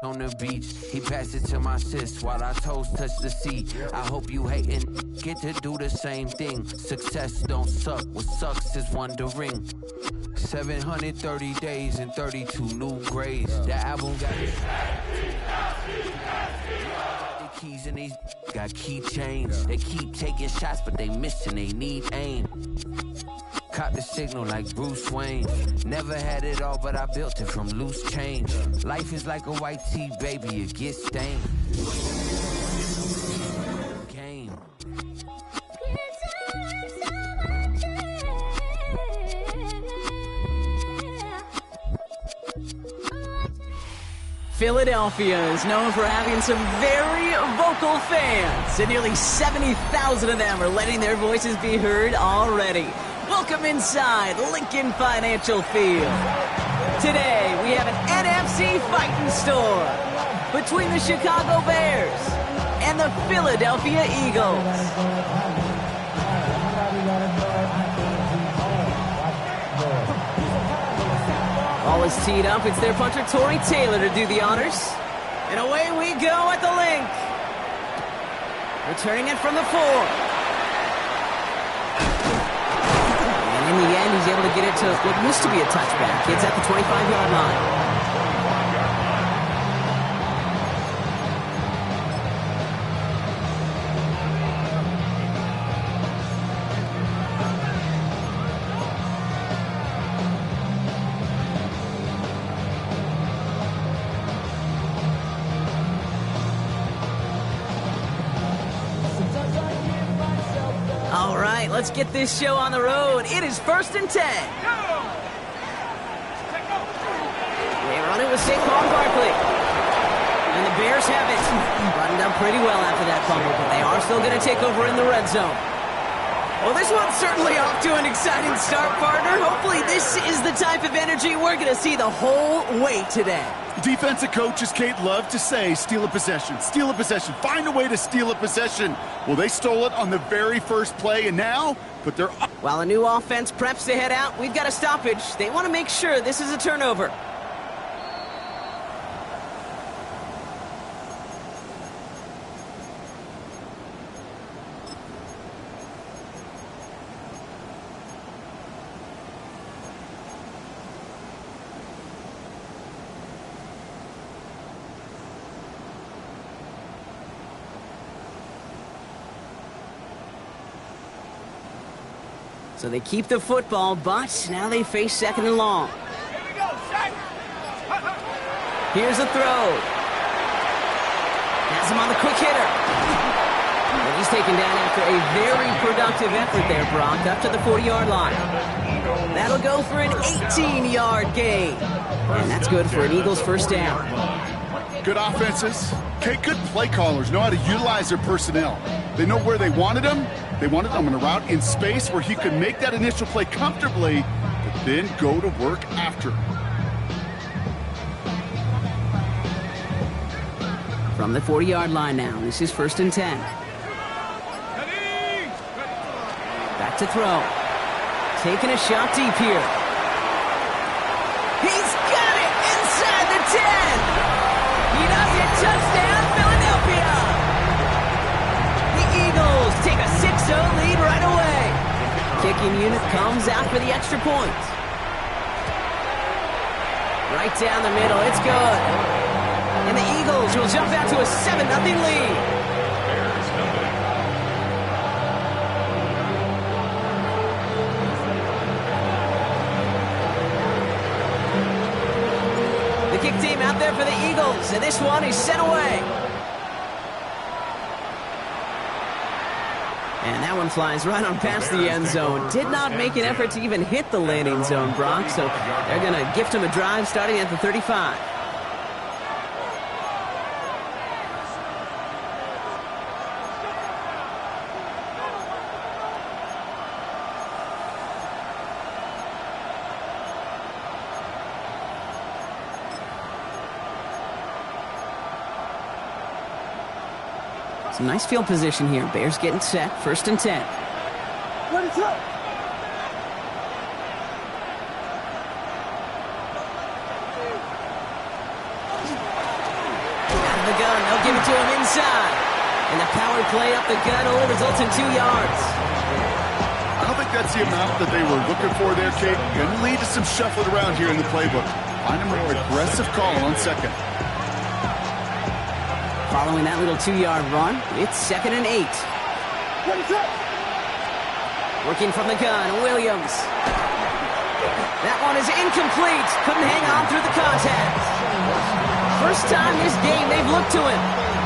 on the beach. He passed it to my sis while our toes touch the seat. I hope you hatin' get to do the same thing. Success don't suck. What sucks is wondering. 730 days and 32 new grades. That album got the keys and these got keychains. They keep taking shots, but they missing. They need aim. Caught the signal like Bruce Wayne. Never had it all, but I built it from loose change. Life is like a white tee, baby, it gets stained. Game. Philadelphia is known for having some very vocal fans, and nearly 70,000 of them are letting their voices be heard already. Welcome inside Lincoln Financial Field. Today, we have an NFC fighting storm between the Chicago Bears and the Philadelphia Eagles. Ball is teed up. It's their punter, Tory Taylor, to do the honors. And away we go at the link. Returning it from the 4. And in the end, he's able to get it to what used to be a touchback. It's at the 25-yard line. All right, let's get this show on the road. It is 1st and 10. They run it with Saquon Barkley. And the Bears have it. Running down pretty well after that fumble, but they are still going to take over in the red zone. Well, this one's certainly off to an exciting start, partner. Hopefully this is the type of energy we're going to see the whole way today. Defensive coaches, Kate, love to say, steal a possession, find a way to steal a possession. Well, they stole it on the very first play, and now, but they're up. While a new offense preps to head out, we've got a stoppage. They want to make sure this is a turnover. So they keep the football, but now they face 2nd and long. Here's a throw. Has him on the quick hitter. And he's taken down after a very productive effort there, Brock, up to the 40-yard line. That'll go for an 18-yard gain. And that's good for an Eagles first down. Good offenses. Okay, good play callers know how to utilize their personnel. They know where they wanted them. They wanted them on a route in space where he could make that initial play comfortably, but then go to work after. From the 40-yard line now, this is 1st and 10. Back to throw. Taking a shot deep here. He's got it inside the 10. He does it. Touchdown, Philadelphia. The Eagles take a 6-0 lead right away. Kicking unit comes out for the extra point. Right down the middle. It's good. And the Eagles will jump out to a 7-0 lead. The kick team out there for the Eagles, and this one is sent away. And that one flies right on past the end zone. Did not make an effort to even hit the landing zone, Brock, so they're going to gift him a drive starting at the 35. Some nice field position here. Bears getting set. 1st and 10. What is up? from the gun. They'll give it to him inside. And the power play up the gut only results in 2 yards. I don't think that's the amount that they were looking for there, Kate. Going to lead to some shuffling around here in the playbook. Find a more aggressive call on second. Following that little 2-yard run, it's 2nd and 8. What is up? Working from the gun, Williams. That one is incomplete. Couldn't hang on through the contact. First time this game they've looked to him.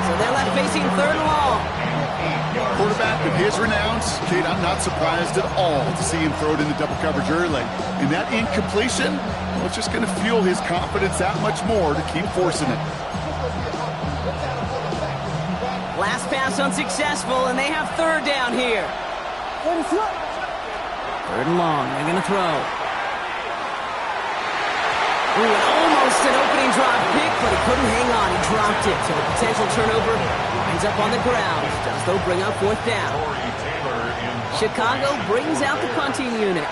So they're left facing 3rd and long. Quarterback with his renowns, Kate, I'm not surprised at all to see him throw it in the double coverage early. And that incompletion, well, it's just going to fuel his confidence that much more to keep forcing it. Last pass unsuccessful, and they have 3rd down here. What is up? 3rd and long, they're going to throw. Ooh, almost an opening drive pick, but he couldn't hang on. He dropped it, so a potential turnover winds up on the ground. Does though bring up 4th down. Chicago brings out the punting unit.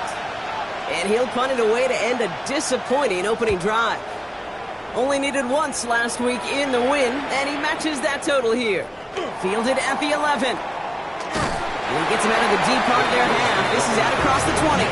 And he'll punt it away to end a disappointing opening drive. Only needed once last week in the win, and he matches that total here. Fielded at the 11. And he gets him out of the deep part of their half. This is out across the 20.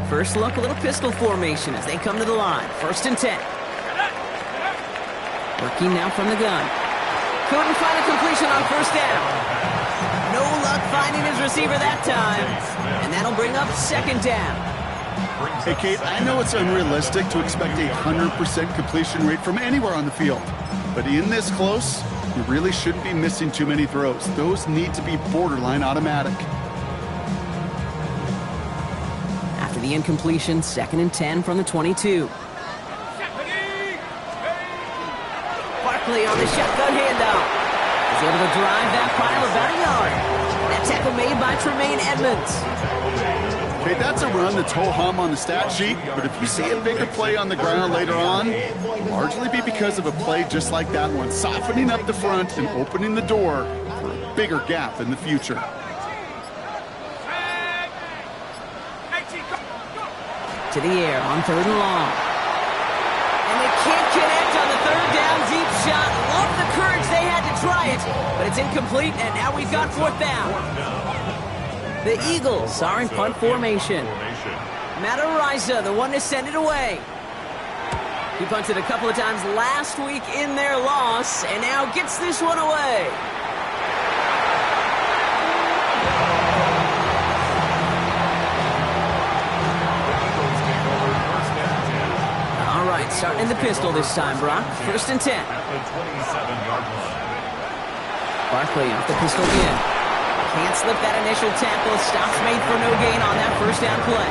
First look, a little pistol formation as they come to the line. 1st and 10. Working now from the gun. Couldn't find a completion on 1st down. No luck finding his receiver that time. And that'll bring up 2nd down. Hey, Kate, I know it's unrealistic to expect a 100% completion rate from anywhere on the field. But in this close, you really shouldn't be missing too many throws. Those need to be borderline automatic. After the incompletion, 2nd and 10 from the 22. Barkley on the shotgun handoff. He's able to drive that pile about a yard. That tackle made by Tremaine Edmonds. Okay, that's a run that's ho-hum on the stat sheet, but if you see a bigger play on the ground later on, it'll largely be because of a play just like that one, softening up the front and opening the door for a bigger gap in the future. To the air on 3rd and long. And they can't connect on the 3rd down deep shot. Love the courage they had to try it, but it's incomplete, and now we've got 4th down. The Eagles are in punt formation. Matt Araiza, the one to send it away. He punted a couple of times last week in their loss, and now gets this one away. Starting in the pistol this time, Brock. 1st and 10. Barkley off the pistol again. Can't slip that initial tackle. Stops made for no gain on that 1st down play.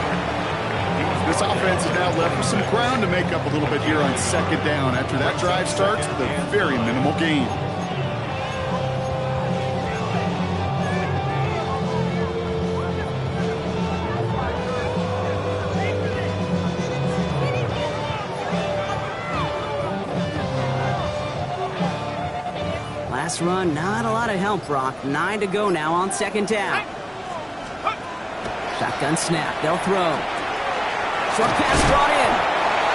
This offense is now left with some ground to make up a little bit here on 2nd down after that drive starts with a very minimal gain. Last run, not a lot of help, Brock. 9 to go now on 2nd down. Shotgun snap, they'll throw. Short pass brought in.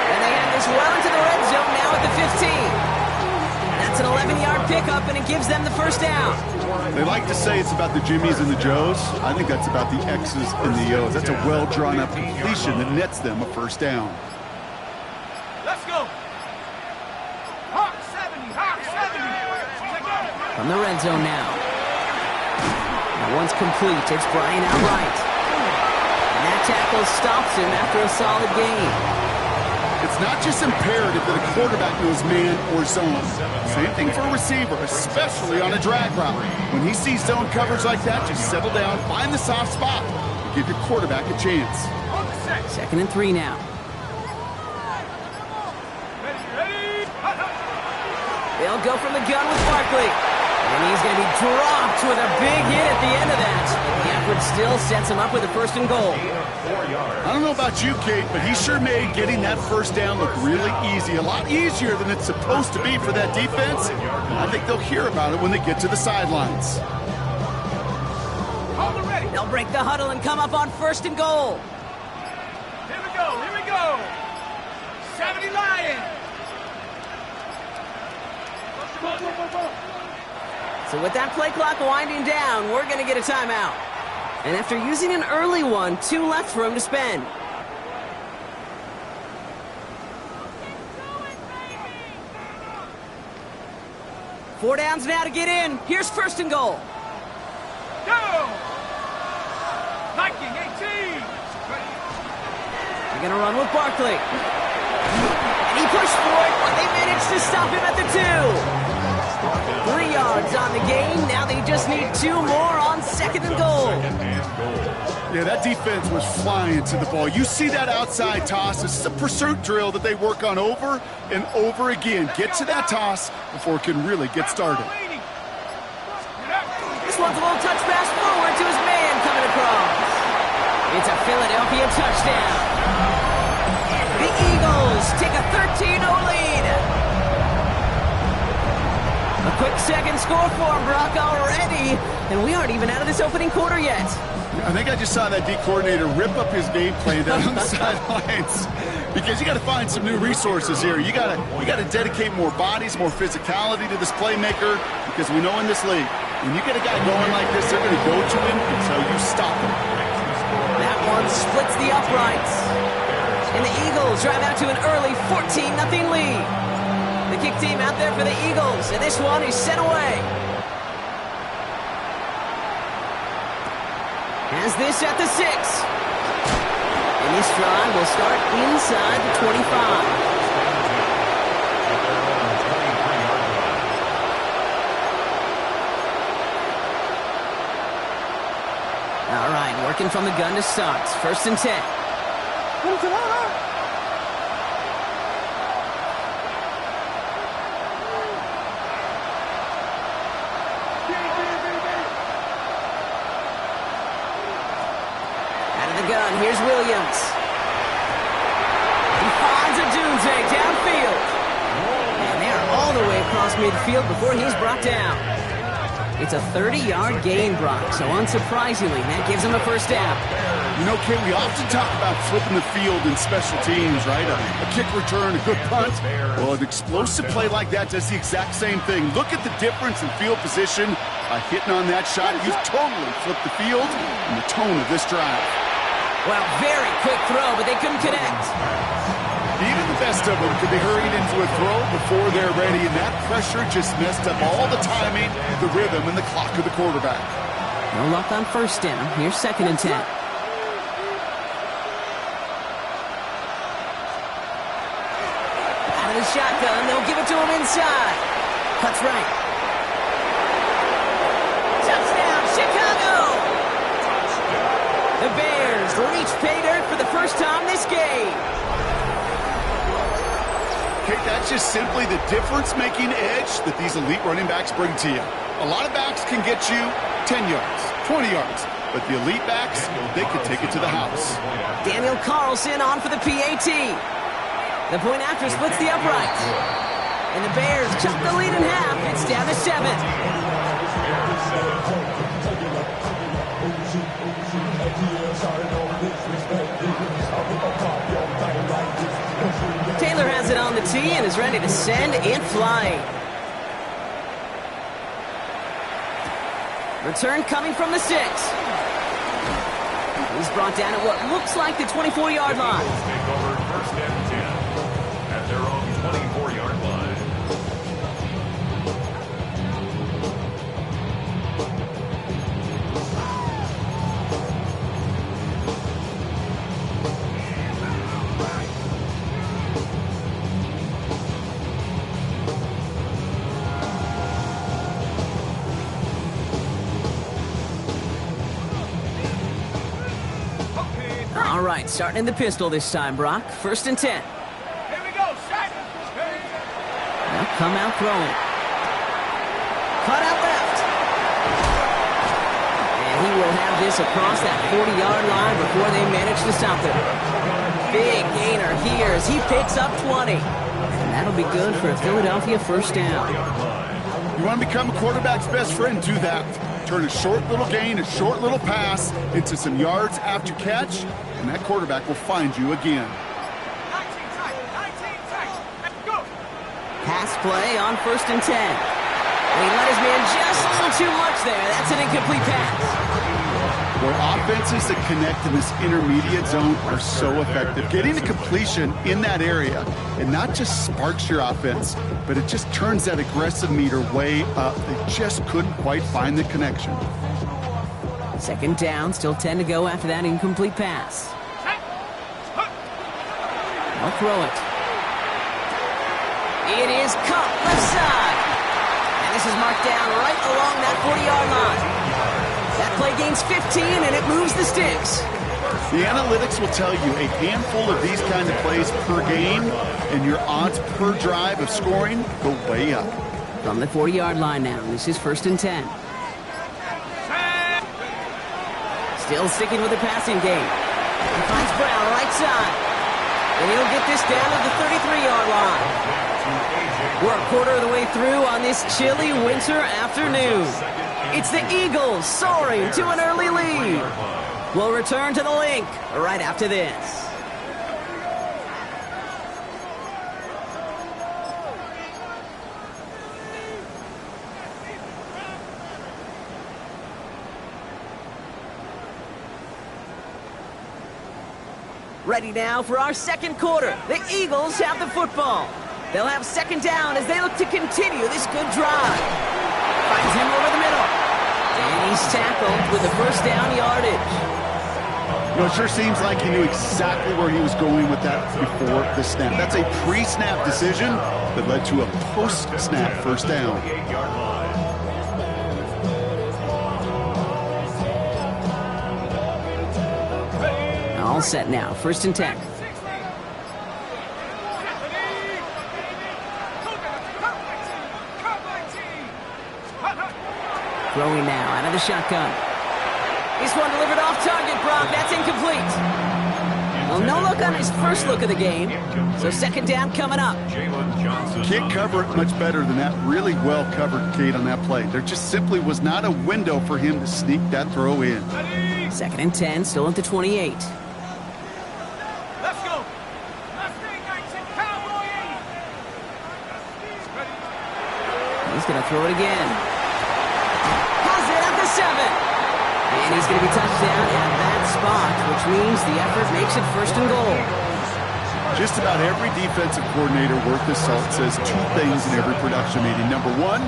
And they have this well into the red zone now at the 15. That's an 11-yard pickup, and it gives them the 1st down. They like to say it's about the Jimmies and the Joes. I think that's about the X's and the O's. That's a well-drawn-up completion that nets them a 1st down. Let's go. Hawk 70, Hawk 70. From the red zone now. That one's complete. It's Brian outright. And that tackle stops him after a solid gain. It's not just imperative that a quarterback knows man or zone. Same thing for a receiver, especially on a drag route. When he sees zone coverage like that, just settle down, find the soft spot, and give your quarterback a chance. 2nd and 3 now. They'll go from the gun with Barkley. And he's going to be dropped with a big hit at the end of that. The effort still sets him up with a 1st and goal. I don't don't know about you, Kate, but he sure made getting that first down look really easy. A lot easier than it's supposed to be for that defense. I think they'll hear about it when they get to the sidelines. They'll break the huddle and come up on 1st and goal. Here we go, here we go. 70 Lions. So with that play clock winding down, we're going to get a timeout. And after using an early one, 2 left for him to spend. Four downs now to get in. Here's 1st and goal. Go! Viking 18. They're going to run with Barkley. And he pushed for it, but they managed to stop him at the 2. 3 yards on the gain. Now they just need 2 more on 2nd and goal. Yeah, that defense was flying to the ball. You see that outside toss. This is a pursuit drill that they work on over and over again. Get to that toss before it can really get started. This one's a little touch pass forward to his man coming across. It's a Philadelphia touchdown. The Eagles take a 13-0 lead. A quick second score for him, Brock, already. And we aren't even out of this opening quarter yet. I think I just saw that D coordinator rip up his game plan down on the sidelines, because you got to find some new resources here. You got to dedicate more bodies, more physicality to this playmaker, because we know in this league, when you get a guy going like this, they're going to go to him until you stop him. That one splits the uprights. And the Eagles drive out to an early 14-0 lead. The kick team out there for the Eagles, and this one is sent away. Has this at the 6. And this drive will start inside the 25. All right, working from the gun to start. 1st and 10. Gun. Here's Williams. He finds a Dunze downfield. And they're all the way across midfield before he's brought down. It's a 30-yard gain, Brock, so unsurprisingly, that gives him a 1st down. You know, Kate, we often talk about flipping the field in special teams, right? A kick return, a good punt. Well, an explosive play like that does the exact same thing. Look at the difference in field position by hitting on that shot. You've totally flipped the field and the tone of this drive. Well, very quick throw, but they couldn't connect. Even the best of them could be hurried into a throw before they're ready, and that pressure just messed up all the timing, the rhythm, and the clock of the quarterback. No luck on 1st down. Here's 2nd and 10. Out of the shotgun, they'll give it to him inside. Cuts right. Touchdown, Chicago! The Bears reach pay dirt for the first time this game. Okay, that's just simply the difference-making edge that these elite running backs bring to you. A lot of backs can get you 10 yards, 20 yards, but the elite backs, they can take it to the house. Daniel Carlson on for the PAT. The point after splits the uprights. And the Bears chop the lead in half. It's down to 7. Taylor has it on the tee and is ready to send it flying. Return coming from the 6. He's brought down at what looks like the 24-yard line. Take over 1st and 10 at their own 24-yard line. All right, starting in the pistol this time, Brock. 1st and 10. Here we go, set. Now come out throwing. Cut out left. And he will have this across that 40-yard line before they manage to stop it. Big gainer here as he picks up 20. And that'll be good for a Philadelphia first down. You want to become a quarterback's best friend, do that. Turn a short little gain, a short little pass into some yards after catch, and that quarterback will find you again. 19 tight, let's go. Pass play on 1st and 10. And he let his man just a little too much there. That's an incomplete pass. Where offenses that connect in this intermediate zone are so effective. Getting the completion in that area, it not just sparks your offense, but it just turns that aggressive meter way up. They just couldn't quite find the connection. 2nd down, still 10 to go after that incomplete pass. I'll throw it. It is Kupp, left side. And this is marked down right along that 40-yard line. That play gains 15, and it moves the sticks. The analytics will tell you a handful of these kind of plays per game, and your odds per drive of scoring go way up. From the 40-yard line now, this is 1st and 10. Still sticking with the passing game. He finds Brown right side. And he'll get this down to the 33-yard line. We're a quarter of the way through on this chilly winter afternoon. It's the Eagles soaring to an early lead. We'll return to the link right after this. Ready now for our second quarter. The Eagles have the football. They'll have 2nd down as they look to continue this good drive. Finds him over the middle. And he's tackled with the first down yardage. You know, it sure seems like he knew exactly where he was going with that before the snap. That's a pre-snap decision that led to a post-snap first down. All set now, 1st and 10. Throwing now out of the shotgun. This one delivered off target, Brock. That's incomplete. Well, no look on his first look of the game. So 2nd down coming up. Can't cover it much better than that. Really well covered, Kate, on that play. There just simply was not a window for him to sneak that throw in. 2nd and 10, still at the 28. Let's go. He's going to throw it again. Has it at the 7. And he's going to be touched down at that spot, which means the effort makes it 1st and goal. Just about every defensive coordinator worth his salt says two things in every production meeting. Number one,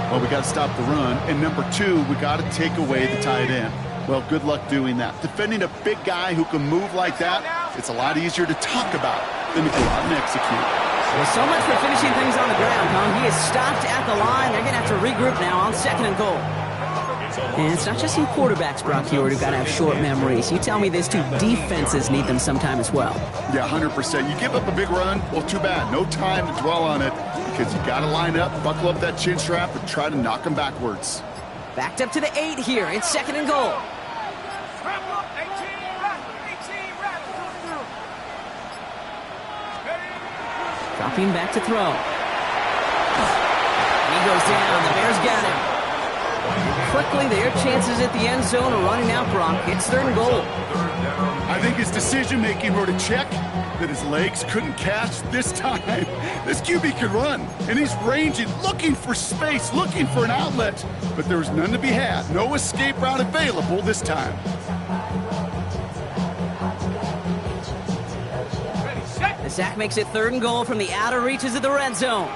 well, we got to stop the run. And number two, we got to take away the tight end. Well, good luck doing that. Defending a big guy who can move like that, it's a lot easier to talk about than to go out and execute. Well, so much for finishing things on the ground, huh? He is stopped at the line. They're going to have to regroup now on 2nd and goal. And it's not just you quarterbacks, Brock Huard, who've got to have short memories. You tell me this too, defenses need them sometime as well. Yeah, 100%. You give up a big run, well, too bad. No time to dwell on it because you got to line up, buckle up that chin strap, and try to knock them backwards. Backed up to the 8 here. It's 2nd and goal. Dropping back to throw. He goes down. The Bears got him. Quickly, their chances at the end zone are running out, Brock. It's 3rd and goal. I think his decision-making wrote a check that his legs couldn't catch this time. This QB can run, and he's ranging, looking for space, looking for an outlet. But there was none to be had. No escape route available this time. The sack makes it 3rd and goal from the outer reaches of the red zone.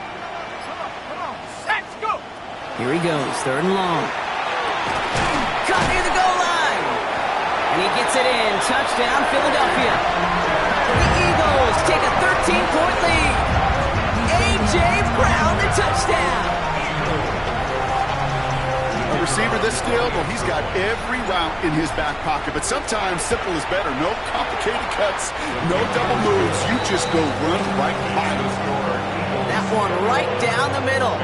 Here he goes, 3rd and long. Caught near the goal line. And he gets it in. Touchdown, Philadelphia. The Eagles take a 13-point lead. A.J. Brown, the touchdown. A receiver this skilled, well, he's got every route in his back pocket. But sometimes simple is better. No complicated cuts, no double moves. You just go run right by him. That one right down the middle.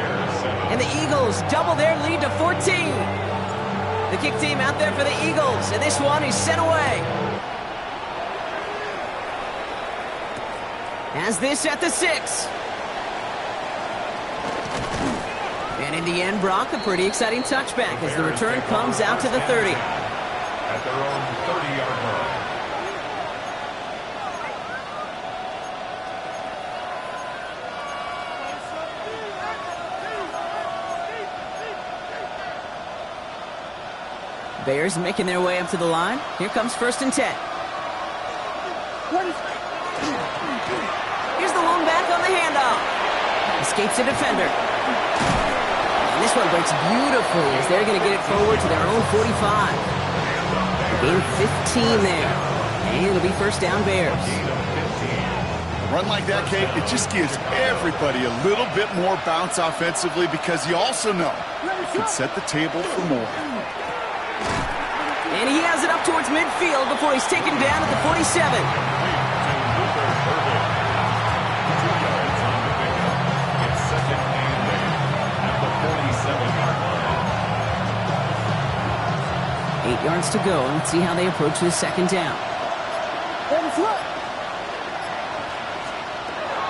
And the Eagles double their lead to 14. The kick team out there for the Eagles, and this one is sent away. Has this at the 6. And in the end, Brock, a pretty exciting touchback as the return comes out to the 30. At their own 30-yard line. Bears making their way up to the line. Here comes 1st and 10. Here's the lone back on the handoff. Escapes a defender. And this one breaks beautifully as they're going to get it forward to their own 45. Gain 15 there. And it'll be 1st down Bears. A run like that, Kate, it just gives everybody a little bit more bounce offensively because you also know it can set the table for more. And he has it up towards midfield before he's taken down at the 47. It's 2nd and 8 at the 47-yard line. 8 yards to go. Let's see how they approach this 2nd down.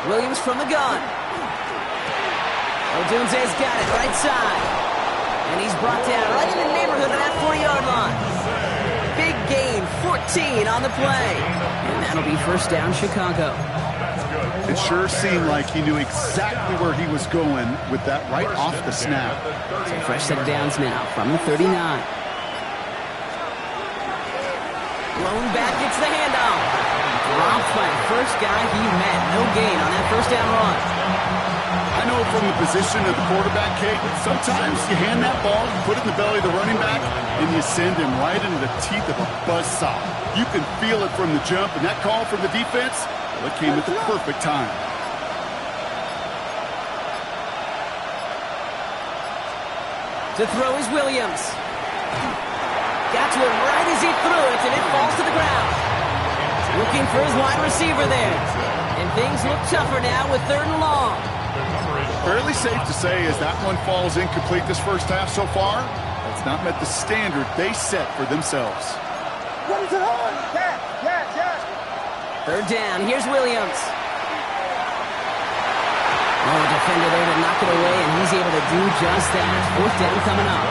Williams from the gun. Odunze's got it right side. And he's brought down right in the neighborhood of that 40-yard line. Big gain, 14 on the play. And that'll be 1st down Chicago. It sure seemed like he knew exactly where he was going with that right off the snap. So fresh set of downs now from the 39. Lone back gets the handoff. Dropped by the first guy he met. No gain on that 1st down run. I know from the position of the quarterback, Kate, sometimes you hand that ball, you put it in the belly of the running back, and you send him right into the teeth of a buzzsaw. You can feel it from the jump, and that call from the defense, well, it came at the perfect time. To throw is Williams. Got to it right as he threw it, and it falls to the ground. Looking for his wide receiver there. And things look tougher now with 3rd and long. Fairly safe to say as that one falls incomplete this first half so far, that's not met the standard they set for themselves. 3rd down, here's Williams. Oh, a defender there to knock it away, and he's able to do just that. 4th down coming up.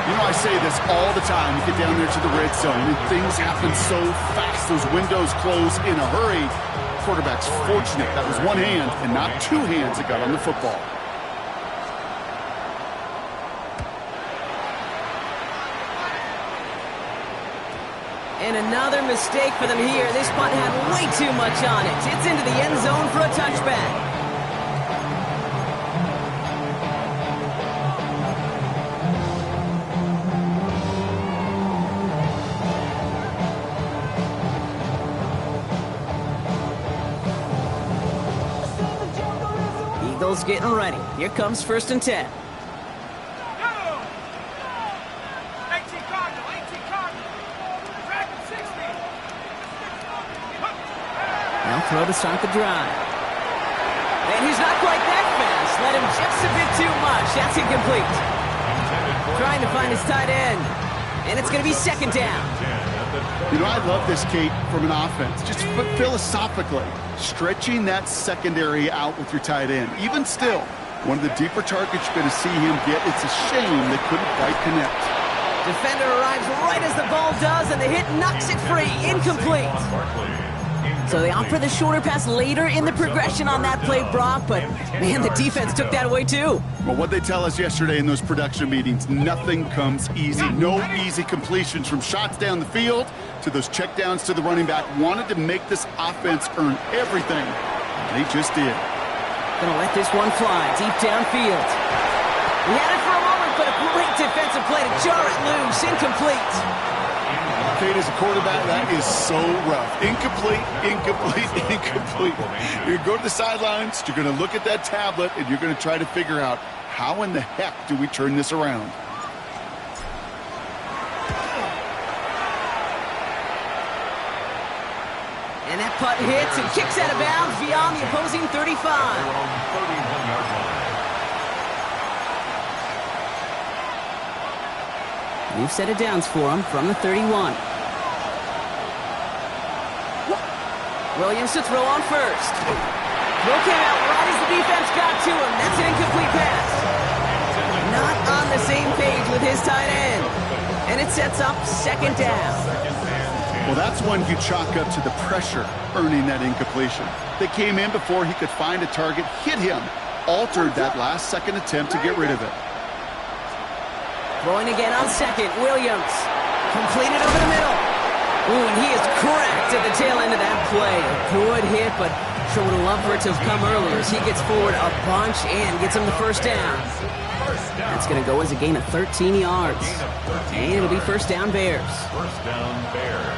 You know, I say this all the time. You get down there to the red zone, and things happen so fast. Those windows close in a hurry. Quarterback's fortunate that was one hand and not 2 hands that got on the football. And another mistake for them here. This punt had way too much on it. It's into the end zone for a touchback. Eagles getting ready. Here comes 1st and 10. They'll throw to start the drive. And he's not quite that fast. Let him just a bit too much. That's incomplete. Trying to find his tight end. And it's going to be 2nd down. You know, I love this, Kate, from an offense. Just philosophically, stretching that secondary out with your tight end. Even still, one of the deeper targets you're going to see him get. It's a shame they couldn't quite connect. Defender arrives right as the ball does, and the hit knocks it free. Incomplete. So they opt for the shorter pass later in the progression on that play, Brock, but man, the defense took that away too. Well, what they tell us yesterday in those production meetings, nothing comes easy. No easy completions from shots down the field to those checkdowns to the running back. Wanted to make this offense earn everything. They just did. Gonna let this one fly deep downfield. He had it for a moment, but a great defensive play to jar it loose. Incomplete. Kate, as a quarterback, that is so rough. Incomplete, incomplete, incomplete. You're going to go to the sidelines, you're going to look at that tablet, and you're going to try to figure out how in the heck do we turn this around. And that putt hits and kicks out of bounds beyond the opposing 35. New set of downs for him from the 31. Williams to throw on first. Throw came out right as the defense got to him. That's an incomplete pass. Not on the same page with his tight end. And it sets up second down. Well, that's one you chalk up to the pressure earning that incompletion. They came in before he could find a target, hit him, altered that last-second attempt to get rid of it. Throwing again on second, Williams. Completed over the middle. Ooh, and he is cracked at the tail end of that play. A good hit, but sure would have loved for it to have come earlier as he gets forward a bunch and gets him the first down. That's going to go as a gain of 13 yards. And it'll be first down Bears. First down Bears.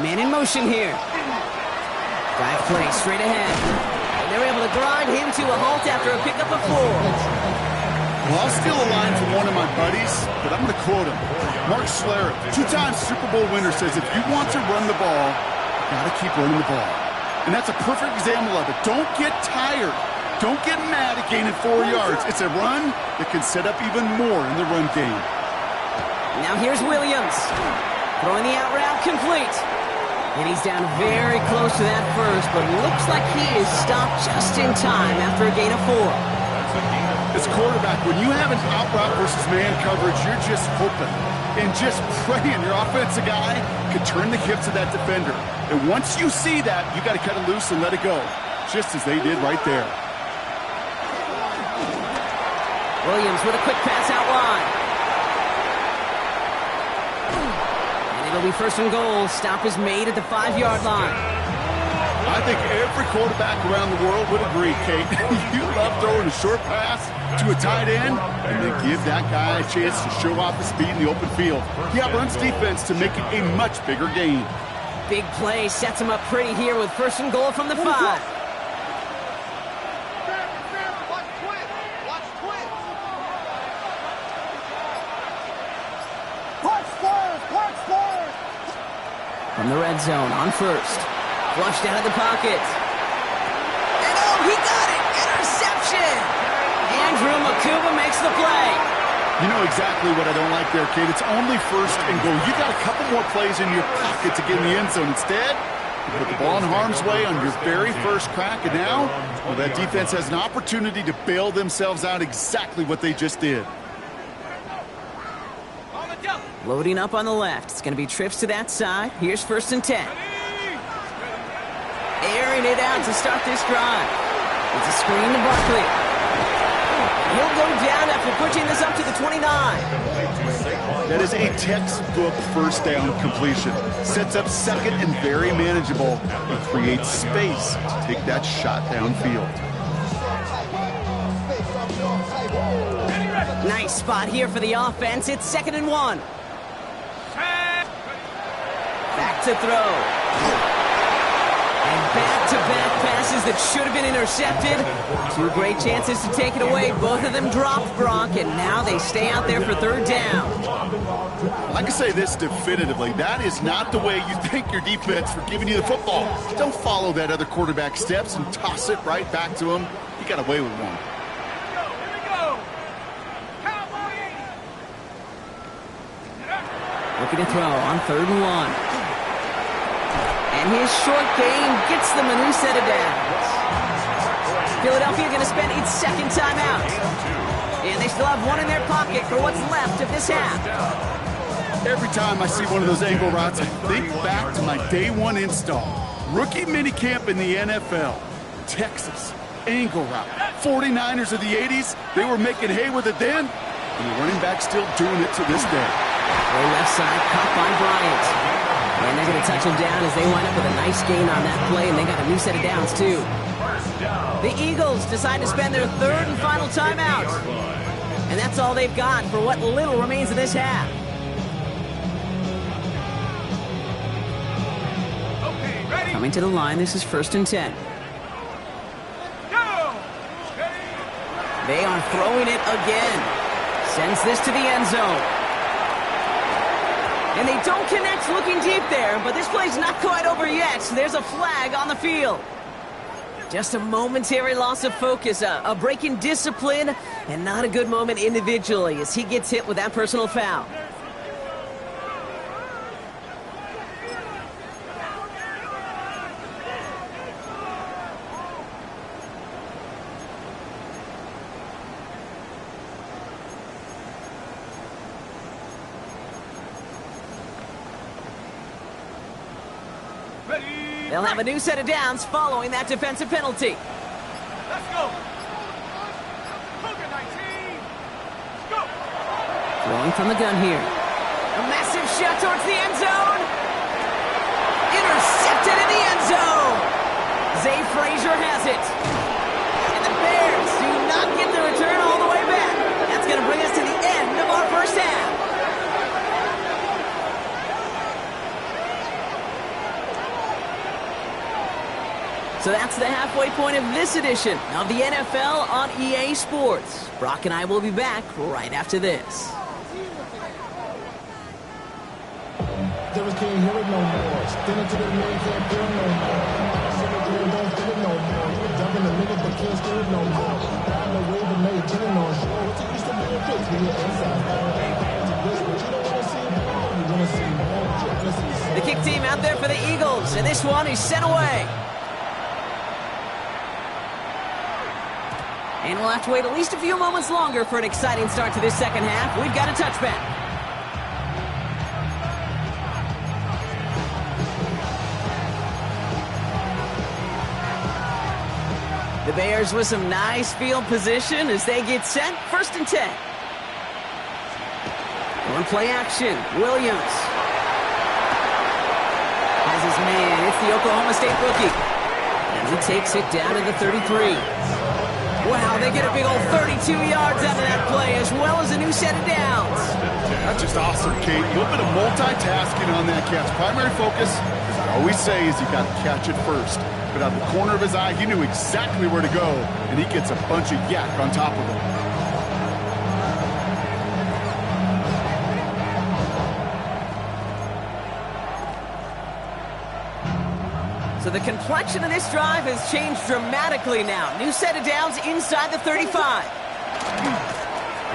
Man in motion here. Dive play straight ahead. And they're able to grind him to a halt after a pickup of 4. Well, I'll steal a line from one of my buddies, but I'm going to quote him. Mark Schlereth, 2-time Super Bowl winner, says if you want to run the ball, you got to keep running the ball. And that's a perfect example of it. Don't get tired. Don't get mad at gaining 4 yards. It's a run that can set up even more in the run game. Now here's Williams. Throwing the out route complete. And he's down very close to that first, but looks like he is stopped just in time after a gain of 4. As quarterback, when you have an out route versus man coverage, you're just hoping and just praying your offensive guy can turn the hips of that defender. And once you see that, you got to cut it loose and let it go, just as they did right there. Williams with a quick pass out wide. And it'll be first and goal. Stop is made at the 5-yard line. I think every quarterback around the world would agree, Kate. You love throwing a short pass to a tight end and then give that guy a chance to show off his speed in the open field. He outruns defense to make it a much bigger gain. Big play sets him up pretty here with first and goal from the 5. From the red zone on first. Flushed out of the pocket. And oh, he got it! Interception! Andrew Makuba makes the play. You know exactly what I don't like there, Kate. It's only first and goal. You got a couple more plays in your pocket to get in the end zone. Instead, you put the ball in harm's way on your very first crack, and now, well, that defense has an opportunity to bail themselves out exactly what they just did. Loading up on the left. It's going to be trips to that side. Here's first and 10. Airing it out to start this drive. It's a screen to Barkley. He'll go down after pushing this up to the 29. That is a textbook first down completion. Sets up second and very manageable and creates space to take that shot downfield. Nice spot here for the offense. It's 2nd and 1. Back to throw. And back-to-back passes that should have been intercepted. 2 great chances to take it away. Both of them dropped, Gronk, and now they stay out there for 3rd down. I can say this definitively. That is not the way you thank your defense for giving you the football. Don't follow that other quarterback steps and toss it right back to him. You got away with one. Looking to throw on 3rd and 1. And his short game gets them a new set of downs. Philadelphia going to spend its 2nd timeout. And they still have one in their pocket for what's left of this half. Every time I see one of those angle routes, I think back to my day 1 install. Rookie minicamp in the NFL. Texas, angle route. 49ers of the 80s, they were making hay with it then. And the running back's still doing it to this day. Way left side, caught by Bryant. And they're going to touch him down as they wind up with a nice gain on that play, and they got a new set of downs, too. The Eagles decide to spend their 3rd and final timeout. And that's all they've got for what little remains of this half. Coming to the line, this is 1st and 10. They are throwing it again. Sends this to the end zone. And they don't connect looking deep there, but this play's not quite over yet. There's a flag on the field. Just a momentary loss of focus, a break in discipline, and not a good moment individually as he gets hit with that personal foul. Ready. They'll have a new set of downs following that defensive penalty. Let's go. Cougar 19. Go. Throwing from the gun here. A massive shot towards the end zone. Intercepted in the end zone. Zay Frazier has it. And the Bears do not get the return all the way back. That's going to bring us to the end of our first half. So that's the halfway point of this edition of the NFL on EA Sports. Brock and I will be back right after this. There was can't hear it no more. Still into the man, can't feel no more. Don't feel it no more. You were jumping a minute, but can't steer it no more. Down the way, but now you're chilling on shore. What you used to be a fix when you're inside. But you don't want to see more. You want to see more. You want to see. The kick team out there for the Eagles, and this one is sent away. And we'll have to wait at least a few moments longer for an exciting start to this second half. We've got a touchback. The Bears with some nice field position as they get set. 1st and 10. On play action, Williams has his man. It's the Oklahoma State rookie. And he takes it down to the 33. Wow, they get a big old 32 yards out of that play, as well as a new set of downs. That's just awesome, Kate. A little bit of multitasking on that catch. Primary focus, as I always say, is you got to catch it first. But out of the corner of his eye, he knew exactly where to go, and he gets a bunch of yak on top of it. So the complexion of this drive has changed dramatically now. New set of downs inside the 35.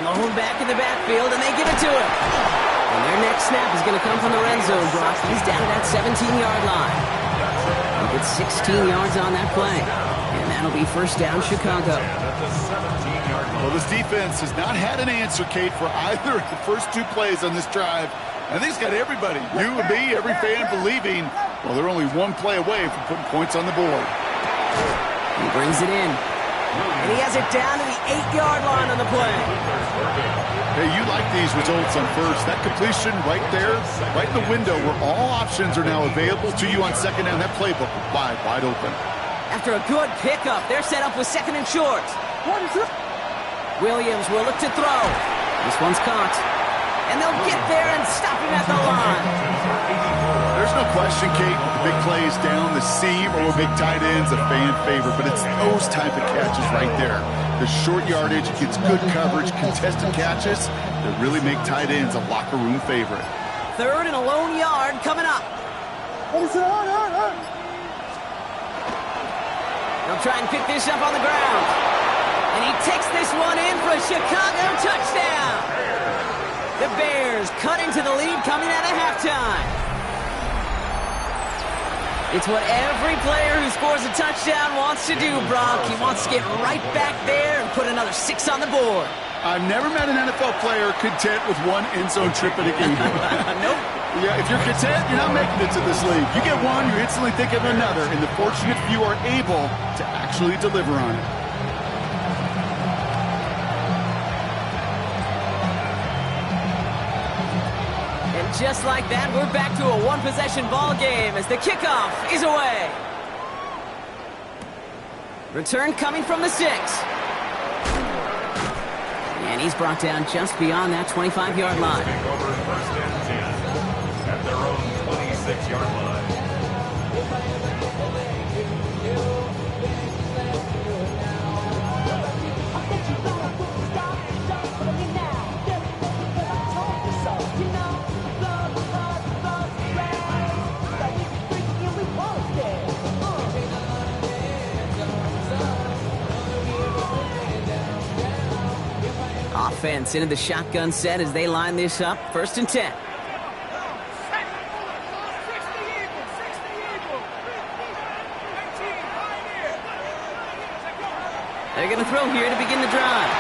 Lone back in the backfield, and they give it to him. And their next snap is going to come from the red zone, Brock. He's down at that 17-yard line. He gets 16 yards on that play. And that'll be 1st down, Chicago. Well, this defense has not had an answer, Kate, for either of the first 2 plays on this drive. I think it's got everybody, you and me, every fan believing, well, they're only 1 play away from putting points on the board. He brings it in. And he has it down to the 8-yard line on the play. Hey, you like these results on first. That completion right there, right in the window where all options are now available to you on second down. That playbook wide open. After a good pickup, they're set up with 2nd and short. Williams will look to throw. This one's caught. And they'll get there and stop him at the line. There's no question, Kate, the big plays down the seam or big tight ends, a fan favorite, but it's those type of catches right there. The short yardage, gets good coverage, contested catches that really make tight ends a locker room favorite. 3rd and a lone yard coming up. They'll try and pick this up on the ground. And he takes this one in for a Chicago touchdown. The Bears cut into the lead coming out of halftime. It's what every player who scores a touchdown wants to do, Brock. He wants to get right back there and put another 6 on the board. I've never met an NFL player content with 1 end zone trip in a game. Nope. Yeah, if you're content, you're not making it to this league. You get one, you instantly think of another, and the fortunate few are able to actually deliver on it. Just like that, we're back to a 1-possession ball game as the kickoff is away. Return coming from the 6. And he's brought down just beyond that 25-yard line. Over 1st and 10 at their own 26-yard line. Offense into the shotgun set as they line this up. 1st and 10. They're going to throw here to begin the drive.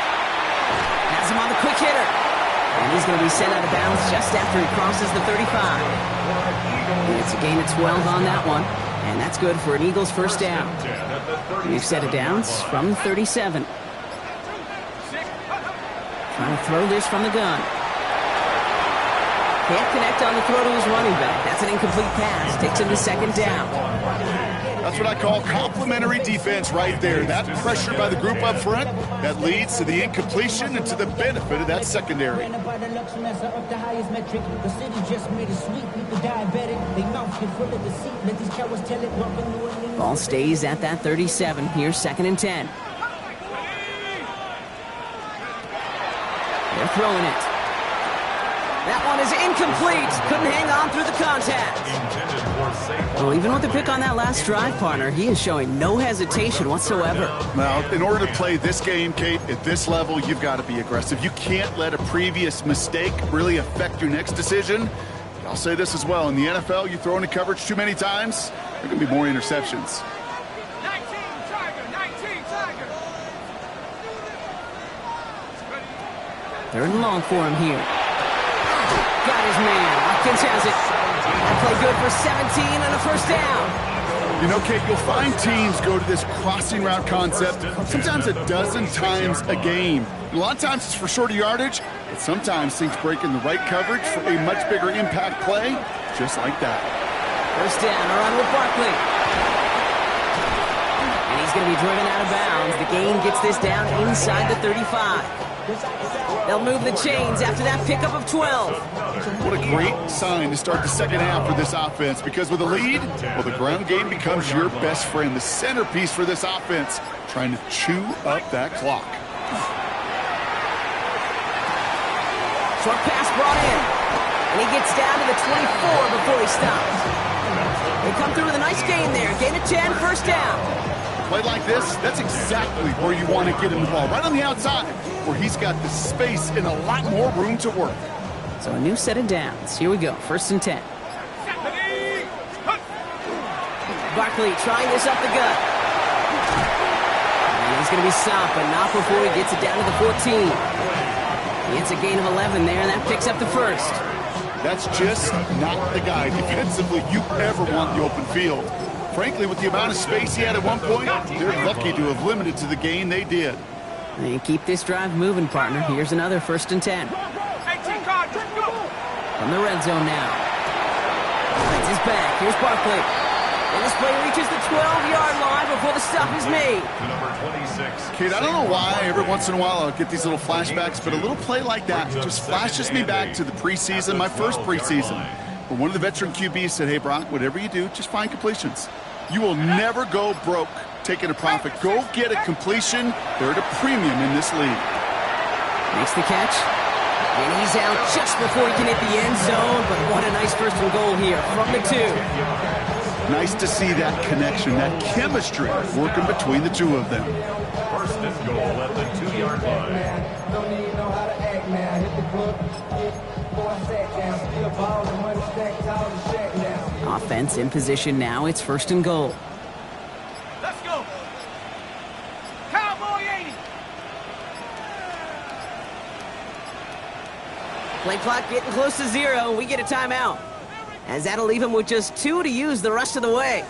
Has him on the quick hitter. And he's going to be sent out of bounds just after he crosses the 35. And it's a gain of 12 on that one. And that's good for an Eagles first down. New set of downs from 37. Trying to throw this from the gun. Can't connect on the throw to his running back. That's an incomplete pass. Takes him to second down. That's what I call complimentary defense right there. That pressure by the group up front, that leads to the incompletion and to the benefit of that secondary. Ball stays at that 37. Here's second and 10. They're throwing it. That one is incomplete. Couldn't hang on through the contact. Well, even with the pick on that last drive, partner, he is showing no hesitation whatsoever. Now, in order to play this game, Kate, at this level, you've got to be aggressive. You can't let a previous mistake really affect your next decision. I'll say this as well. In the NFL, you throw into coverage too many times, there are going to be more interceptions. 19 Tiger. Third and long for him here. Got his man. Watkins has it. That play good for 17 and a first down. You know, Kate, you'll find teams go to this crossing route concept sometimes a dozen times a game. A lot of times it's for shorter yardage, but sometimes things break in the right coverage for a much bigger impact play, just like that. First down, a run with Barkley. And he's going to be driven out of bounds. The gain gets this down inside the 35. They'll move the chains after that pickup of 12. What a great sign to start the second half for this offense, because with a lead, well, the ground game becomes your best friend, the centerpiece for this offense, trying to chew up that clock. Short pass brought in, and he gets down to the 24 before he stops. They come through with a nice gain there. Gain of 10, first down. Play like this, that's exactly where you want to get him the ball, right on the outside, where he's got the space and a lot more room to work. So a new set of downs. Here we go, first and 10. Barkley trying this up the gut. And he's going to be stopped, but not before he gets it down to the 14. He gets a gain of 11 there, and that picks up the first. That's just not the guy defensively you ever want in the open field. Frankly, with the amount of space he had at one point, they're lucky to have limited to the gain they did. They keep this drive moving, partner. Here's another first and 10. 18 cards, go! From the red zone now. Finds his back. Here's Barkley. And this play reaches the 12-yard line before the stop is made. Number 26. Kid, I don't know why every once in a while I'll get these little flashbacks, but a little play like that just flashes me back to the preseason, my first preseason, where one of the veteran QBs said, hey, Brock, whatever you do, just find completions. You will never go broke taking a profit. Go get a completion. They're at a premium in this league. Makes the catch. And he's out just before he can hit the end zone, but what a nice first and goal here from the 2. Nice to see that connection, that chemistry working between the two of them. First and goal at the 2-yard line. Don't even know how to act now. Hit the club, get 4 sack down, steal a ball, and money stacked tall and shack down. Offense in position now. It's first and goal. Let's go! Cowboy 80! Play clock getting close to 0. We get a timeout, as that'll leave him with just 2 to use the rest of the way.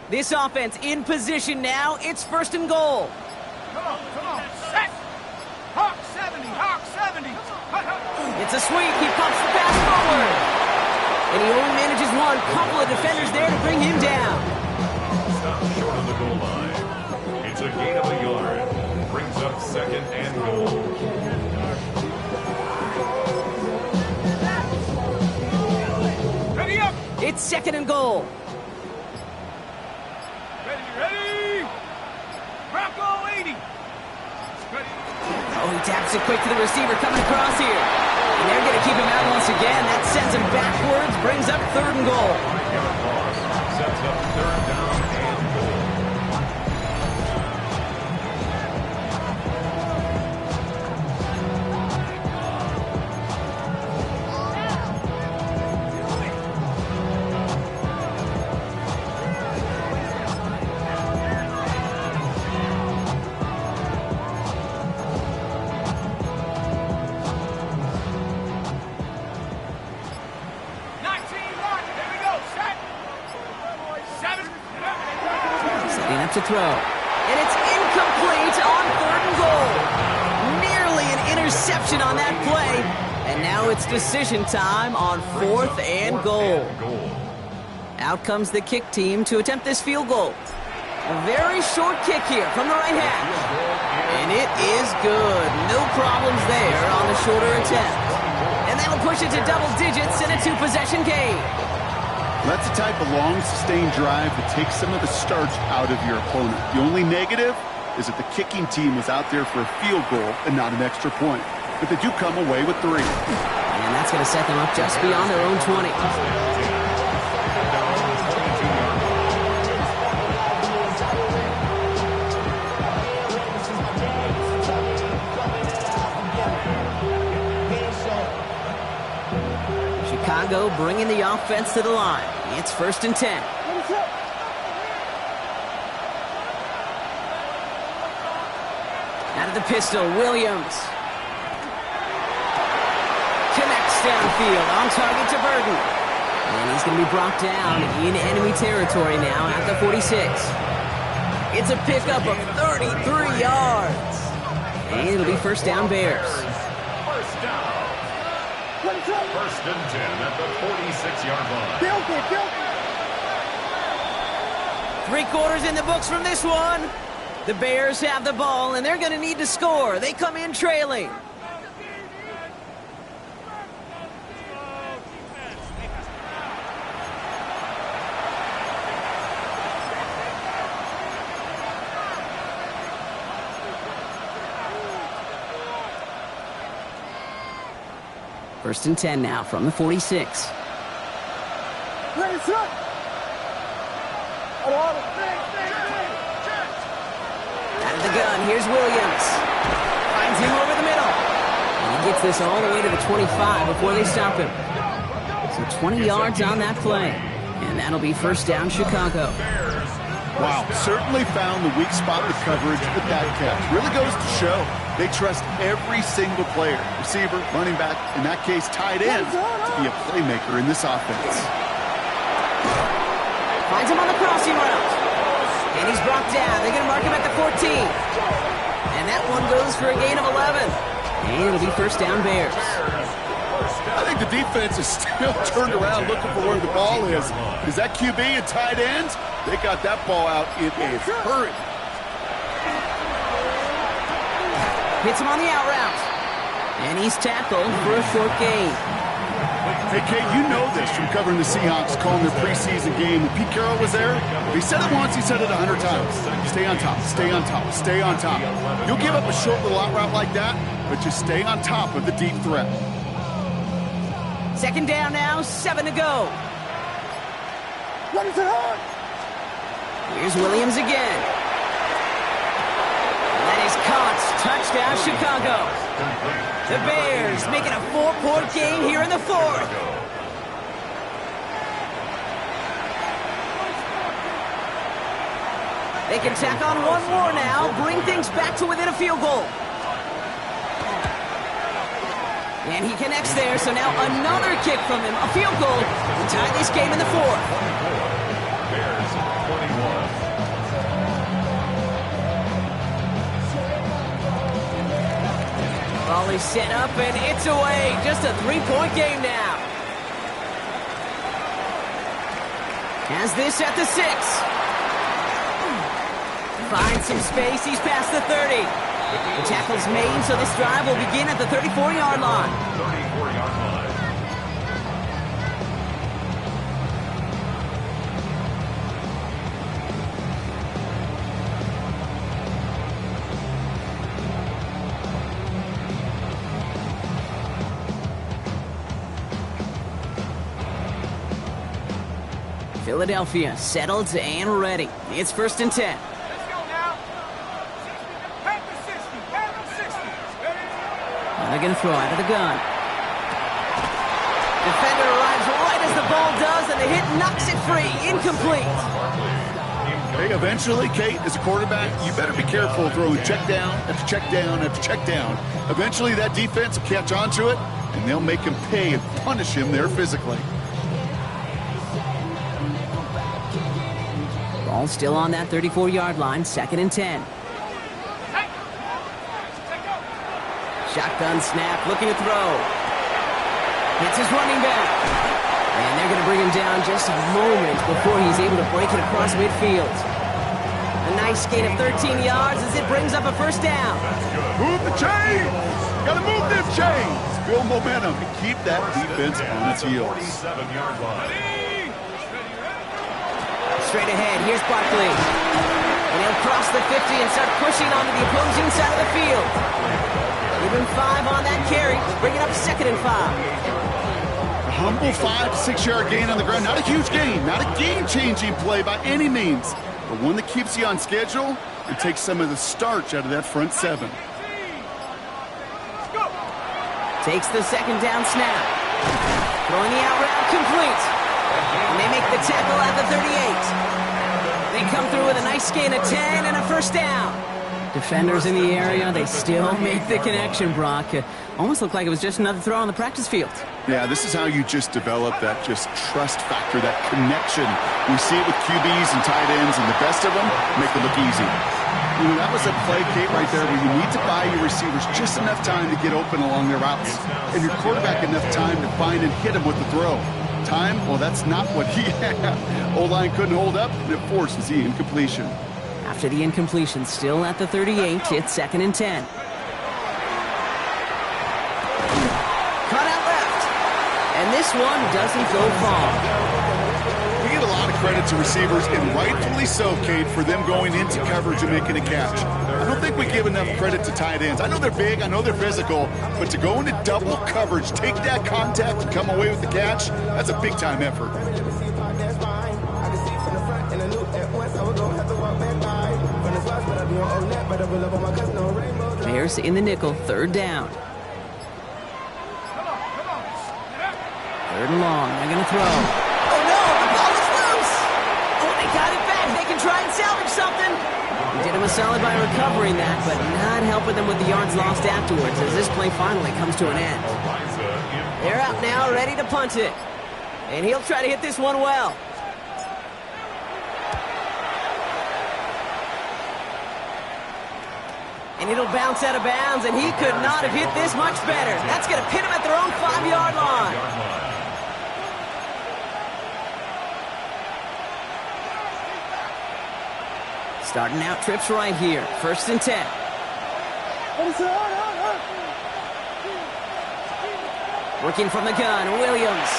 This offense in position now. It's first and goal. Come on, set! Hawk 70, Hawk 70! It's a sweep. He pumps the pass forward. And he only manages one. Couple of defenders there to bring him down. Stop short of the goal line. It's a gain of a yard. Brings up second and goal. Ready up! It's second and goal. Ready! Bronco 80! Oh, he taps it quick to the receiver coming across here. And they're going to keep him out once again. That sends him backwards, brings up 3rd and goal. Sets up 3rd down and goal. To throw. And it's incomplete on 3rd and goal. Nearly an interception on that play. And now it's decision time on 4th and goal. Out comes the kick team to attempt this field goal. A very short kick here from the right hash. And it is good. No problems there on the shorter attempt. And that'll push it to double digits in a 2-possession game. That's the type of long, sustained drive that takes some of the starch out of your opponent. The only negative is that the kicking team was out there for a field goal and not an extra point. But they do come away with 3. And that's going to set them up just beyond their own 20. Chicago bringing the offense to the line. It's 1st and 10. Out of the pistol, Williams. Connects downfield, on target to Burton. And he's going to be brought down in enemy territory now at the 46. It's a pickup of 33 yards. And it'll be 1st down Bears. 1st and 10 at the 46-yard line. 3/4 in the books from this one. The Bears have the ball, and they're going to need to score. They come in trailing. First and 10 now from the 46. Out of the gun, here's Williams. Finds him over the middle. And he gets this all the way to the 25 before they stop him. So 20 yards on that play. And that'll be 1st down Chicago. Wow, certainly found the weak spot with coverage with that catch. Really goes to show they trust every single player, receiver, running back, in that case tight end, to be a playmaker in this offense. Finds him on the crossing route. And he's brought down. They're going to mark him at the 14. And that one goes for a gain of 11. And it'll be 1st down Bears. I think the defense is still turned around looking for where the ball is. Is that QB and tight ends? They got that ball out in a hurry. Hits him on the out route. And he's tackled for a short gain. Hey, Kate, you know this from covering the Seahawks, calling their preseason game. When Pete Carroll was there, if he said it once, he said it 100 times. Stay on top, stay on top, stay on top. You'll give up a short little out route like that, but just stay on top of the deep threat. 2nd down now, 7 to go. What is it on? Here's Williams again. And that is caught. Touchdown, Chicago. The Bears making a 4-point game here in the 4th. They can tack on one more now, bring things back to within a field goal. And he connects there, so now another kick from him, a field goal, to tie this game in the 4th. Bears 21. Ball is set up, and it's away. Just a 3-point game now. Has this at the 6. Finds some space. He's past the 30. The tackle's made, so this drive will begin at the 34-yard line. 34-yard line. Philadelphia settled and ready. It's 1st and 10. Let's go now. 60, back to 60, back to 60. And they're going to throw out of the gun. Defender arrives right as the ball does, and the hit knocks it free. Incomplete. Hey, eventually, Kate, as a quarterback, you better be careful throwing check down after check down after check down. Eventually, that defense will catch on to it, and they'll make him pay and punish him there physically. Ball still on that 34-yard line, 2nd and 10. Shotgun snap, looking to throw. Hits his running back. And they're going to bring him down just a moment before he's able to break it across midfield. A nice gain of 13 yards as it brings up a 1st down. Move the chains! Gotta move them chains! Build momentum and keep that defense on its heels. 47-yard line. Straight ahead, here's Barkley. And he'll cross the 50 and start pushing onto the opposing side of the field. Give him 5 on that carry, bring it up 2nd and 5. A humble 5 to 6 yard gain on the ground. Not a huge gain, not a game-changing play by any means, but one that keeps you on schedule and takes some of the starch out of that front 7. Takes the 2nd down snap. Throwing the out route complete. And they make the tackle at the 38. They come through with a nice gain of 10 and a 1st down. Defenders in the area, they still make the connection, Brock. Almost looked like it was just another throw on the practice field. Yeah, this is how you just develop that just trust factor, that connection. We see it with QBs and tight ends, and the best of them make it look easy. You know, that was a play, Kate, right there where you need to buy your receivers just enough time to get open along their routes, and your quarterback enough time to find and hit him with the throw. Time, well, that's not what he had. O-line couldn't hold up, and it forces the incompletion. After the incompletion, still at the 38, it's 2nd and 10. Cut out left. And this one doesn't go far. We give a lot of credit to receivers, and rightfully so, Kate, for them going into coverage and making a catch. I don't think we give enough credit to tight ends. I know they're big, I know they're physical, but to go into double coverage, take that contact, and come away with the catch, that's a big-time effort. Bears in the nickel, 3rd down. 3rd and long, they're going to throw. Oh no, the ball is loose! Oh, they got it back, they can try and salvage something. He did him a solid by recovering that, but not helping them with the yards lost afterwards as this play finally comes to an end. They're out now, ready to punt it. And he'll try to hit this one well. And it'll bounce out of bounds, and he could not have hit this much better. That's going to pin him at their own 5-yard line. Starting out trips right here. 1st and 10. Working from the gun, Williams.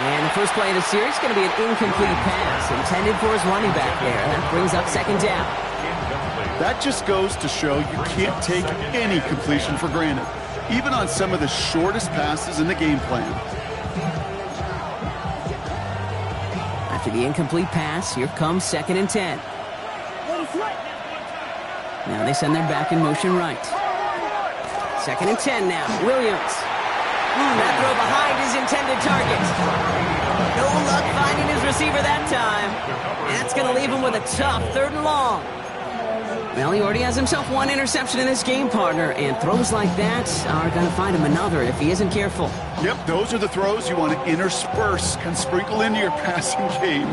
And the first play of the series is going to be an incomplete pass intended for his running back there. That brings up 2nd down. That just goes to show you can't take any completion for granted, even on some of the shortest passes in the game plan. After the incomplete pass, here comes 2nd and 10. Now they send their back in motion right. 2nd and 10 now. Williams. That throw behind his intended target. No luck finding his receiver that time. That's going to leave him with a tough 3rd and long. Well, he already has himself 1 interception in this game, partner, and throws like that are going to find him another if he isn't careful. Yep, those are the throws you want to intersperse, kind of sprinkle into your passing game.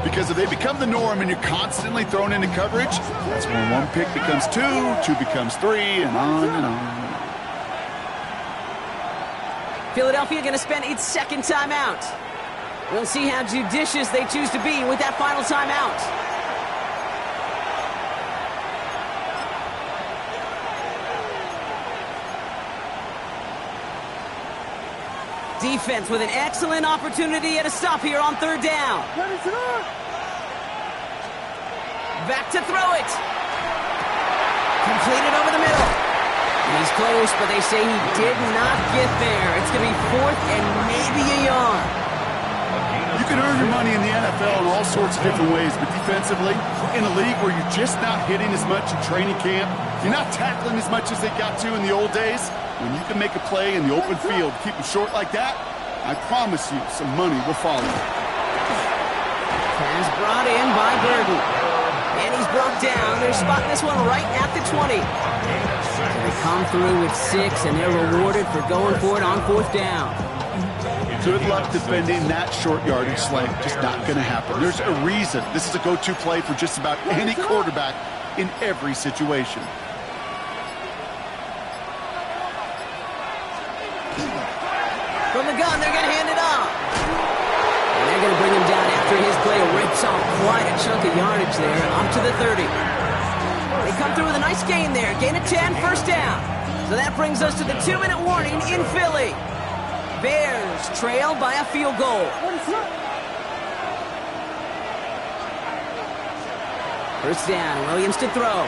Because if they become the norm and you're constantly thrown into coverage, that's when 1 pick becomes 2, 2 becomes 3, and on and on. Philadelphia going to spend its 2nd timeout. We'll see how judicious they choose to be with that final timeout. Defense with an excellent opportunity at a stop here on 3rd down. Back to throw it. Completed over the middle. And he's close, but they say he did not get there. It's going to be 4th and maybe a yard. You can can earn your money in the NFL in all sorts of different ways, but defensively, in a league where you're just not hitting as much in training camp, you're not tackling as much as they got to in the old days, when you can make a play in the open field, keep them short like that, I promise you some money will follow. Pass brought in by Burden. And he's brought down. They're spotting this one right at the 20. They come through with 6, and they're rewarded for going for it on 4th down. Good luck defending that short yardage slant. Just not going to happen. There's a reason. This is a go-to play for just about any quarterback in every situation. From the gun, they're going to hand it off. And they're going to bring him down after his play rips off quite a chunk of yardage there, up to the 30. They come through with a nice gain there. Gain of 10, 1st down. So that brings us to the 2-minute warning in Philly. Bears trail by a field goal. First down, Williams to throw.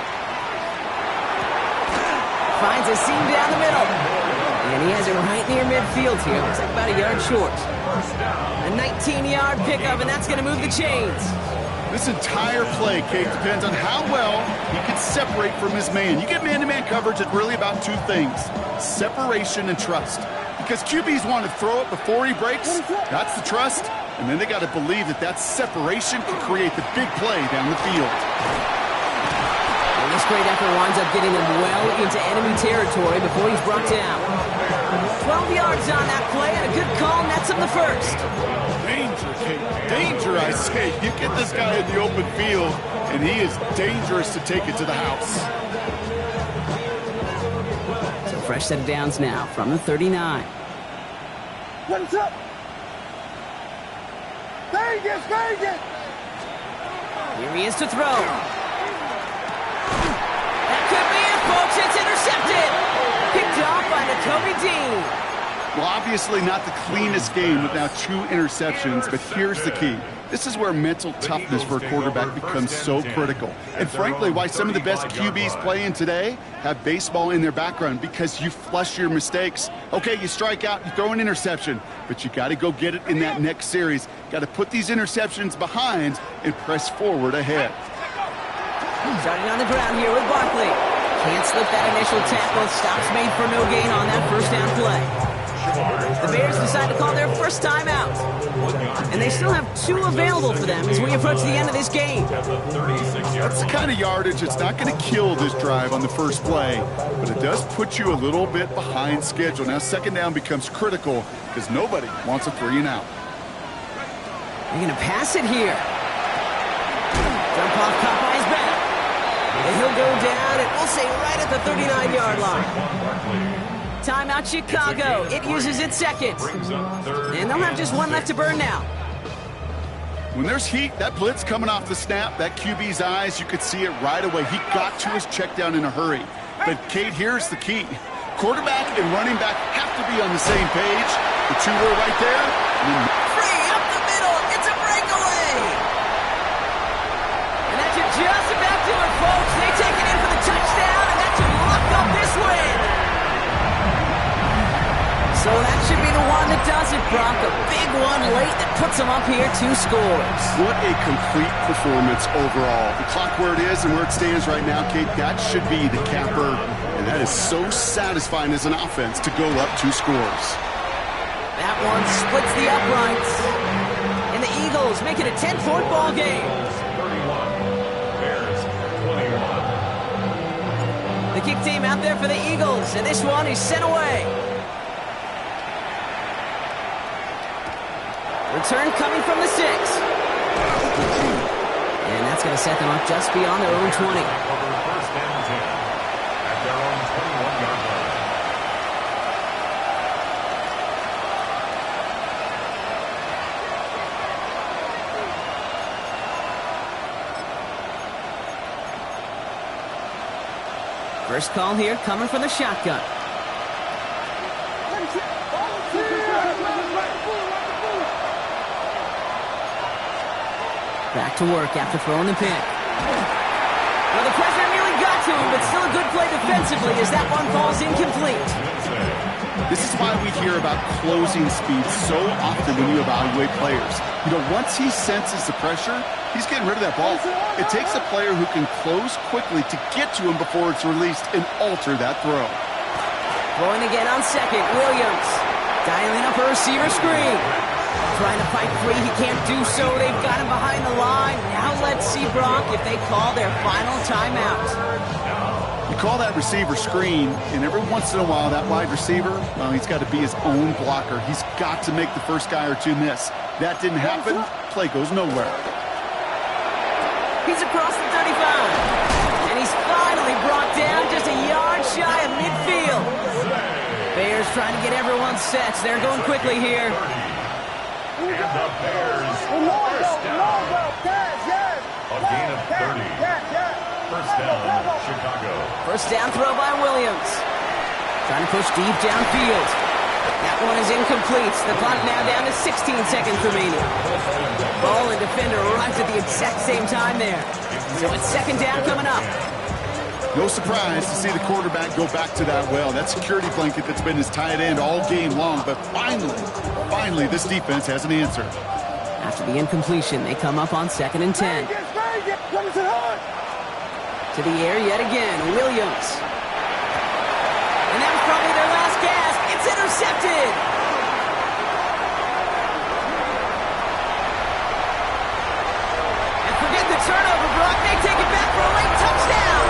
Finds a seam down the middle. And he has it right near midfield here. Looks like about a yard short. A 19-yard pickup, and that's going to move the chains. This entire play, Kate, depends on how well he can separate from his man. You get man-to-man coverage, it's really about 2 things, separation and trust. Because QBs want to throw it before he breaks, that's the trust, and then they got to believe that that separation can create the big play down the field. And this great effort winds up getting him well into enemy territory before he's brought down. 12 yards on that play, and a good call nets him the first. Danger, Kate. Danger, I say. You get this guy in the open field, and he is dangerous to take it to the house. So fresh set of downs now from the 39. What's up? Vegas, Vegas! Here he is to throw. That could be it, folks. It's intercepted. Picked off by Nakobe Dean. Well, obviously not the cleanest game with now 2 interceptions, but here's the key. This is where mental toughness for a quarterback becomes so critical. And frankly, why some of the best QBs playing today have baseball in their background, because you flush your mistakes. Okay, you strike out, you throw an interception, but you got to go get it in that next series. Got to put these interceptions behind and press forward ahead. Starting on the ground here with Barkley. Can't slip that initial tackle. Stops made for no gain on that 1st down play. The Bears decide to call their first timeout. And they still have 2 available for them as we approach the end of this game. That's the kind of yardage that's not going to kill this drive on the first play, but it does put you a little bit behind schedule. Now 2nd down becomes critical because nobody wants a 3 and out. They're going to pass it here. Jump off, caught by his back. And he'll go down, and we'll say right at the 39-yard line. Timeout Chicago. It uses its 2nd. And they'll have just 1 left to burn now. When there's heat, that blitz coming off the snap, that QB's eyes, you could see it right away. He got to his check down in a hurry. But, Kate, here's the key. Quarterback and running back have to be on the same page. The 2 were right there. Free up the middle. It's a breakaway. And that should just about do it, folks. They take it in for the touchdown, and that should lock up this win. So that should be the one that does it, Brock. A big one late that puts them up here 2 scores. What a complete performance overall. The clock where it is and where it stands right now, Kate, that should be the capper. And that is so satisfying as an offense to go up 2 scores. That one splits the uprights. And the Eagles make it a 10-point ball game. Bears 21. The kick team out there for the Eagles. And this one is sent away. Return coming from the 6. And that's going to set them up just beyond their own 20. First down 10 at their own 21-yard line. First call here coming from the shotgun. Back to work after throwing the pick. Well, the pressure nearly got to him, but still a good play defensively as that one falls incomplete. This is why we hear about closing speed so often when you evaluate players. You know, once he senses the pressure, he's getting rid of that ball. It takes a player who can close quickly to get to him before it's released and alter that throw. Throwing again on second, Williams. Dialing up a receiver screen. Trying to fight free, he can't do so. They've got him behind the line. Now let's see, Brock, if they call their final timeout. You call that receiver screen, and every once in a while, that wide receiver, well, he's got to be his own blocker. He's got to make the first guy or two miss. That didn't happen. Play goes nowhere. He's across the 35. And he's finally brought down just a yard shy of midfield. Bears trying to get everyone set. They're going quickly here. And the Bears first down. A gain of 30. First down, Chicago. First down throw by Williams. Trying to push deep downfield. That one is incomplete. The clock now down to 16 seconds remaining. Ball and defender arrives at the exact same time there. So it's second down coming up. No surprise to see the quarterback go back to that well. That security blanket that's been his tight end all game long. But finally, this defense has an answer. After the incompletion, they come up on 2nd and 10. To the air yet again, Williams. And that was probably their last gasp. It's intercepted. And forget the turnover, Brock. They take it back for a late touchdown.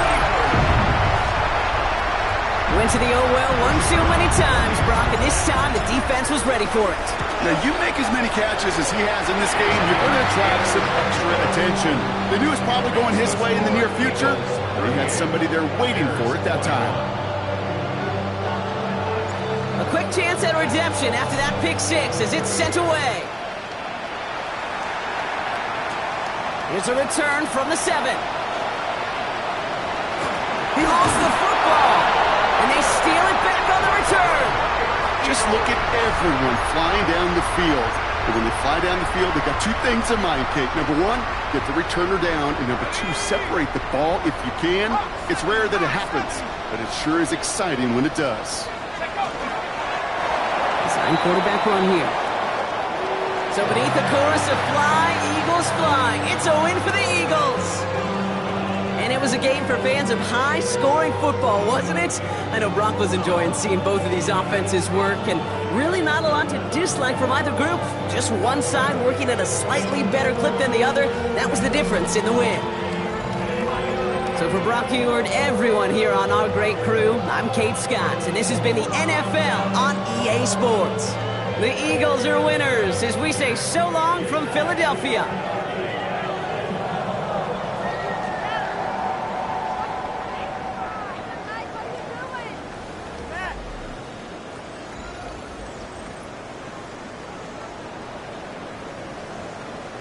Went to the oh well one too many times, Brock, and this time the defense was ready for it. Now, you make as many catches as he has in this game, you're going to attract some extra attention. They knew it was probably going his way in the near future. They had somebody there waiting for it that time. A quick chance at redemption after that pick six as it's sent away. Here's a return from the 7. He lost the football, and they steal it back on the return. Just look at everyone flying down the field. And when they fly down the field, they got two things in mind, Kate. Number one, get the returner down. And number two, separate the ball if you can. It's rare that it happens, but it sure is exciting when it does. Design quarterback run here. So beneath the chorus of Fly, Eagles fly. It's a win for the Eagles. And it was a game for fans of high-scoring football, wasn't it? I know Brock was enjoying seeing both of these offenses work, and really not a lot to dislike from either group. Just one side working at a slightly better clip than the other. That was the difference in the win. So for Brock Huard, everyone here on our great crew, I'm Kate Scott, and this has been the NFL on EA Sports. The Eagles are winners as we say so long from Philadelphia.